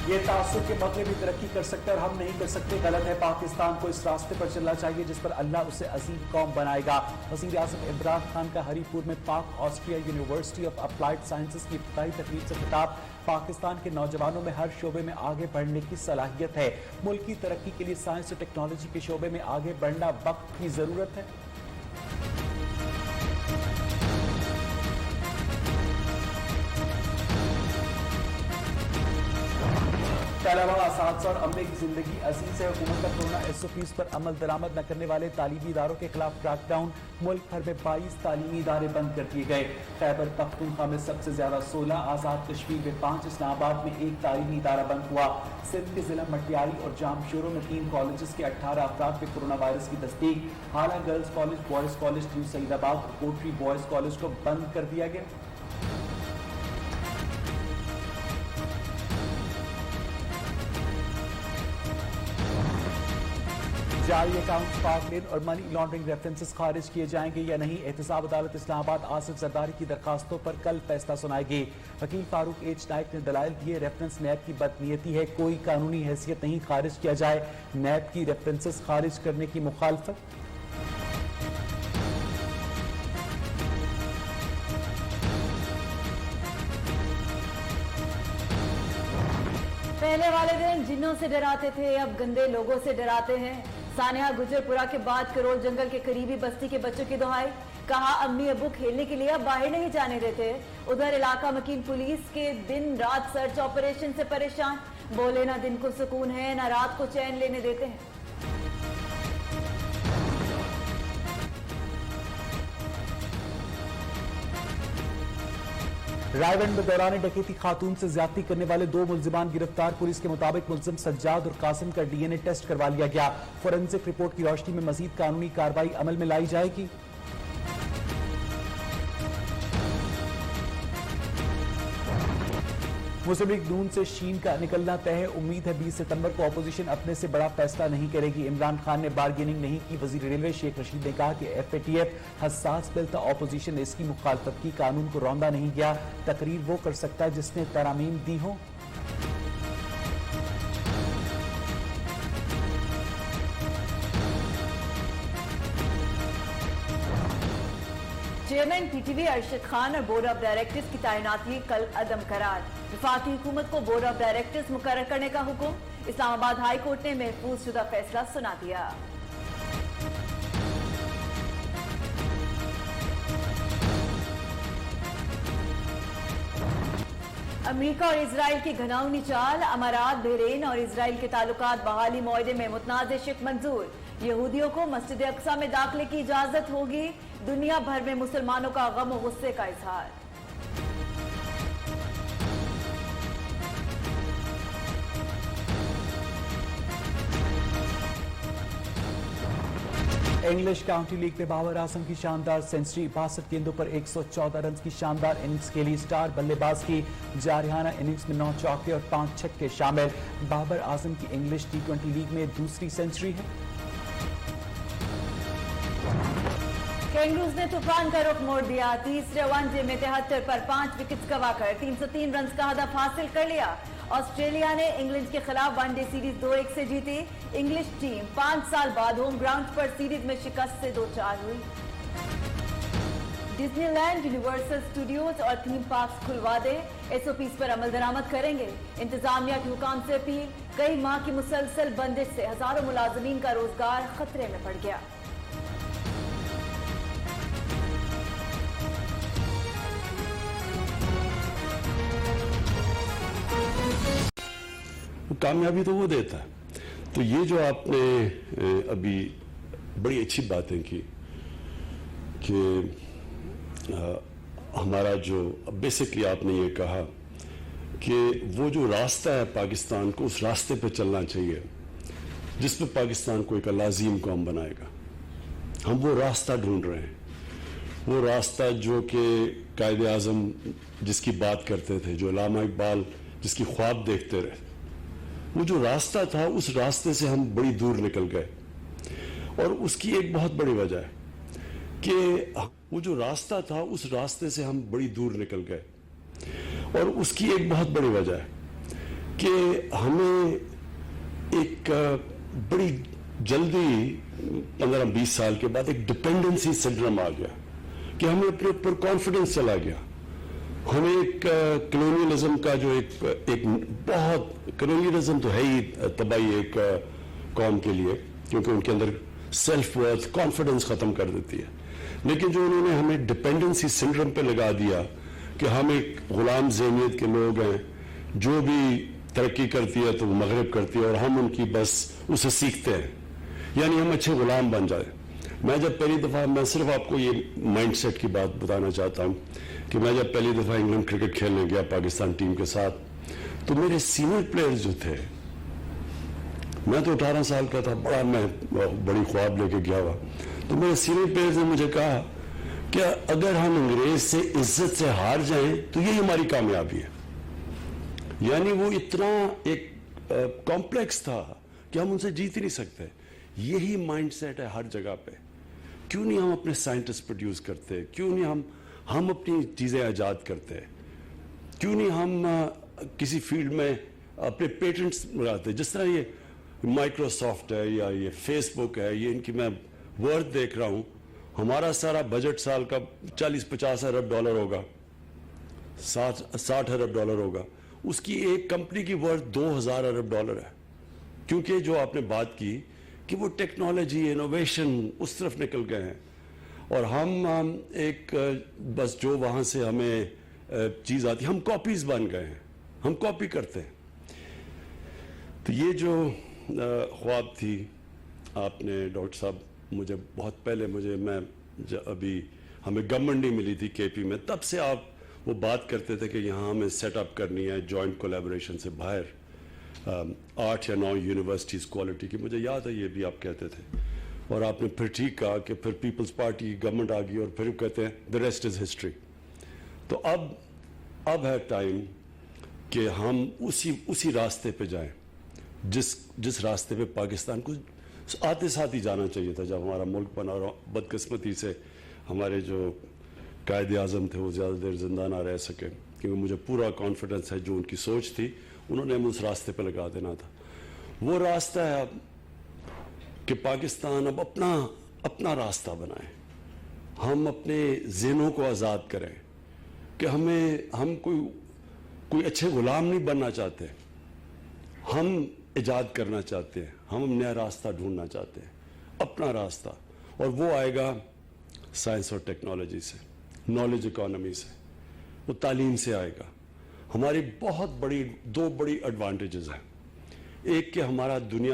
یہ تعصب کے مغرب بھی ترقی کر سکتے اور ہم نہیں کر سکتے، غلط ہے۔ پاکستان کو اس راستے پر چلنا چاہیے جس پر اللہ اسے عظیم قوم بنائے گا۔ وزیر اعظم عمران خان کا ہری پور میں پاک Austria university of applied sciences کی افتتاحی تقریب سے خطاب۔ پاکستان کے نوجوانوں میں ہر شعبے میں آگے بڑھنے کی صلاحیت ہے۔ ملک کی ترقی کے لیے سائنس اور ٹیکنالوجی کے شعبے میں آگے بڑھنا وقت کی ضرورت ہے۔ طلبہ، اساتذہ اور عملے کی زندگی عزیز ہے۔ حکومت کا کورونا SOPs پر عمل درآمد نہ کرنے والے تعلیمی اداروں کے خلاف کریک ڈاؤن۔ ملک بھر میں 22 تعلیمی ادارے بند کر دیے گئے۔ خیبر پختونخوا میں سب سے زیادہ 16، آزاد کشمیر میں 5، اسلام آباد میں 1 تعلیمی ادارہ بند ہوا۔ سندھ کے ضلع مٹیاری اور جامشورو میں 3 کالجز کے 18 افراد میں کورونا وائرس کی تصدیق۔ حالہ girls college, boys college new Saeedabad اور کوٹری بوائز کالج کو بند کر دیا گیا۔ جعلی اکاؤنٹس، پاک لین اور منی لانڈرنگ ریفرنسز خارج کیے جائیں گے یا نہیں؟ احتساب عدالت اسلام آباد آصف زرداری کی درخواستوں پر کل فیصلہ سنائے گی۔ وکیل فاروق ایچ نائک نے دلائل دیے، ریفرنس نیب کی بدنیتی ہے، کوئی قانونی حیثیت نہیں، خارج کیا جائے۔ نیب کی ریفرنسز خارج کرنے کی مخالفت۔ پہلے والدین جنوں سے ڈراتے تھے، اب گندے لوگوں سے ڈراتے ہیں۔ سانحہ گجرپورہ کے بعد کرول جنگل کے قریبی بستی کے بچوں کی دہائی، کہا امی ابو کھیلنے کے لیے اب باہر نہیں جانے دیتے۔ ادھر علاقہ مکین پولیس کے دن رات سرچ آپریشن سے پریشان، بولے نہ دن کو سکون ہے نہ رات کو چین لینے دیتے ہیں۔ رائے گنج میں دوران ڈکیتی خاتون سے زیادتی کرنے والے 2 ملزمان گرفتار۔ پولیس کے مطابق ملزم سجاد اور قاسم کا DNA ٹیسٹ کروا لیا گیا۔ فورنزک رپورٹ کی روشنی میں مزید قانونی کارروائی عمل میں لائی جائے گی۔ مسلم لیگ نون سے شین کا نکلنا طے ہے، امید ہے 20 ستمبر کو اپوزیشن اپنے سے بڑا فیصلہ نہیں کرے گی۔ عمران خان نے بارگیننگ نہیں کی۔ وزیر ریلوے شیخ رشید نے کہا کہ FATF حساس بل تھا، اپوزیشن نے اس کی مخالفت کی، قانون کو روندا نہیں گیا، تقریر وہ کر سکتا ہے جس نے ترامیم دی ہوں۔ چیئرمین PTV ارشد خان اور بورڈ آف ڈائریکٹرز کی تعیناتی کل عدم قرار۔ وفاقی حکومت کو بورڈ آف ڈائریکٹرز مقرر کرنے کا حکم، اسلام آباد ہائی کورٹ نے محفوظ شدہ فیصلہ سنا دیا۔ امریکہ اور اسرائیل کی گھناؤنی چال، امارات، بحرین اور اسرائیل کے تعلقات بحالی معاہدے میں متنازع شق منظور۔ یہودیوں کو مسجد اقصی میں داخلے کی اجازت ہوگی، دنیا بھر میں مسلمانوں کا غم و غصے کا اظہار۔ انگلش کاؤنٹی لیگ میں بابر اعظم کی شاندار سنچری، 62 گیندوں پر 114 رنز کی شاندار اننگز کے لیے سٹار بلے باز کی جارحانہ اننگز میں 9 چوکے اور 5 چھکے شامل۔ بابر اعظم کی انگلش T20 لیگ میں دوسری سنچری ہے۔ کینگروز نے طوفان کا رخ موڑ دیا، تیسرے ون ڈے میں 73 پر 5 وکٹس گوا کر 303 رنز کا ہدف حاصل کر لیا۔ آسٹریلیا نے انگلینڈ کے خلاف ون ڈے سیریز 2-1 سے جیتی۔ انگلش ٹیم 5 سال بعد ہوم گراؤنڈ پر سیریز میں شکست سے 2-4 ہوئی۔ ڈزنی لینڈ، یونیورسل اسٹوڈیوز اور تھیم پارکس کھلوا دیں، SOPs پر عمل درآمد کریں گے۔ انتظامیہ کے حکام سے اپیل، کئی ماہ کی مسلسل بندش سے ہزاروں ملازمین کا روزگار خطرے میں پڑ گیا۔ کامیابی تو وہ دیتا ہے۔ تو یہ جو آپ نے ابھی بڑی اچھی باتیں کی کہ ہمارا جو بیسکلی آپ نے یہ کہا کہ وہ جو راستہ ہے پاکستان کو، اس راستے پہ چلنا چاہیے جس پہ پاکستان کو ایک عظیم قوم بنائے گا۔ ہم وہ راستہ ڈھونڈ رہے ہیں، وہ راستہ جو کہ قائد اعظم جس کی بات کرتے تھے، جو علامہ اقبال جس کی خواب دیکھتے رہے، وہ جو راستہ تھا اس راستے سے ہم بڑی دور نکل گئے۔ اور اس کی ایک بہت بڑی وجہ ہے کہ وہ جو راستہ تھا اس راستے سے ہم بڑی دور نکل گئے، اور اس کی ایک بہت بڑی وجہ ہے کہ ہمیں ایک بڑی جلدی 15-20 سال کے بعد ایک ڈپینڈنسی سنڈرم آ گیا کہ ہمیں اپنے اوپر کانفیڈنس چلا گیا. ہمیں ایک کلونیلزم کا جو ایک بہت کلونیلزم تو ہے ہی تباہی ایک قوم کے لیے, کیونکہ ان کے اندر سیلف ورتھ کانفیڈنس ختم کر دیتی ہے. لیکن جو انہوں نے ہمیں ڈپینڈنسی سنڈرم پہ لگا دیا کہ ہم ایک غلام ذہنیت کے لوگ ہیں, جو بھی ترقی کرتی ہے تو وہ مغرب کرتی ہے اور ہم ان کی بس اسے سیکھتے ہیں, یعنی ہم اچھے غلام بن جائیں. میں جب پہلی دفعہ, میں صرف آپ کو یہ مائنڈ سیٹ کی بات بتانا چاہتا ہوں کہ میں جب پہلی دفعہ انگلینڈ کرکٹ کھیلنے گیا پاکستان ٹیم کے ساتھ, تو میرے سینئر پلیئرز جو تھے, میں تو 18 سال کا تھا, میں بڑی خواب لے کے گیا ہوا, تو میرے سینئر پلیئرز نے مجھے کہا کہ اگر ہم انگریز سے عزت سے ہار جائیں تو یہی ہماری کامیابی ہے. یعنی وہ اتنا ایک کمپلیکس تھا کہ ہم ان سے جیت ہی نہیں سکتے. یہی مائنڈ سیٹ ہے ہر جگہ پہ. کیوں نہیں ہم اپنے سائنٹسٹ پروڈیوس کرتے, کیوں نہیں ہم اپنی چیزیں ایجاد کرتے, کیوں نہیں ہم کسی فیلڈ میں اپنے پیٹنٹس لگاتے. جس طرح یہ مائکروسافٹ ہے یا یہ فیس بک ہے, یہ ان کی میں ورتھ دیکھ رہا ہوں, ہمارا سارا بجٹ سال کا 40-50 ارب ڈالر ہوگا, 60 ارب ڈالر ہوگا. اس کی ایک کمپنی کی ورتھ 2000 ارب ڈالر ہے. کیونکہ جو آپ نے بات کی کہ وہ ٹیکنالوجی انوویشن اس طرف نکل گئے ہیں, اور ہم ایک بس جو وہاں سے ہمیں چیز آتی, ہم کاپیز بن گئے ہیں, ہم کاپی کرتے ہیں. تو یہ جو خواب تھی آپ نے ڈاکٹر صاحب, مجھے بہت پہلے میں ابھی ہمیں گورنمنٹ نہیں ملی تھی کے پی میں, تب سے آپ وہ بات کرتے تھے کہ یہاں ہمیں سیٹ اپ کرنی ہے جوائنٹ کولیبوریشن سے باہر 8 یا 9 یونیورسٹیز کوالٹی کی. مجھے یاد ہے یہ بھی آپ کہتے تھے, اور آپ نے پھر ٹھیک کہا کہ پھر پیپلز پارٹی گورنمنٹ آ گئی اور پھر کہتے ہیں the rest is history. تو اب ہے ٹائم کہ ہم اسی راستے پہ جائیں جس راستے پہ پاکستان کو آتے ساتھ ہی جانا چاہیے تھا جب ہمارا ملک بنا. اور بدقسمتی سے ہمارے جو قائد اعظم تھے وہ زیادہ دیر زندہ نہ رہ سکے, کیونکہ مجھے پورا کانفیڈنس ہے جو ان کی سوچ تھی انہوں نے ہمیں اس راستے پہ لگا دینا تھا. وہ راستہ ہے اب کہ پاکستان اب اپنا راستہ بنائے, ہم اپنے ذہنوں کو آزاد کریں کہ ہم کوئی اچھے غلام نہیں بننا چاہتے, ہم ایجاد کرنا چاہتے ہیں, ہم نیا راستہ ڈھونڈنا چاہتے ہیں, اپنا راستہ. اور وہ آئے گا سائنس اور ٹیکنالوجی سے, نالج اکانومی سے, وہ تعلیم سے آئے گا. ہماری بہت بڑی 2 بڑی ایڈوانٹیجز ہیں. ایک کہ ہمارا دنیا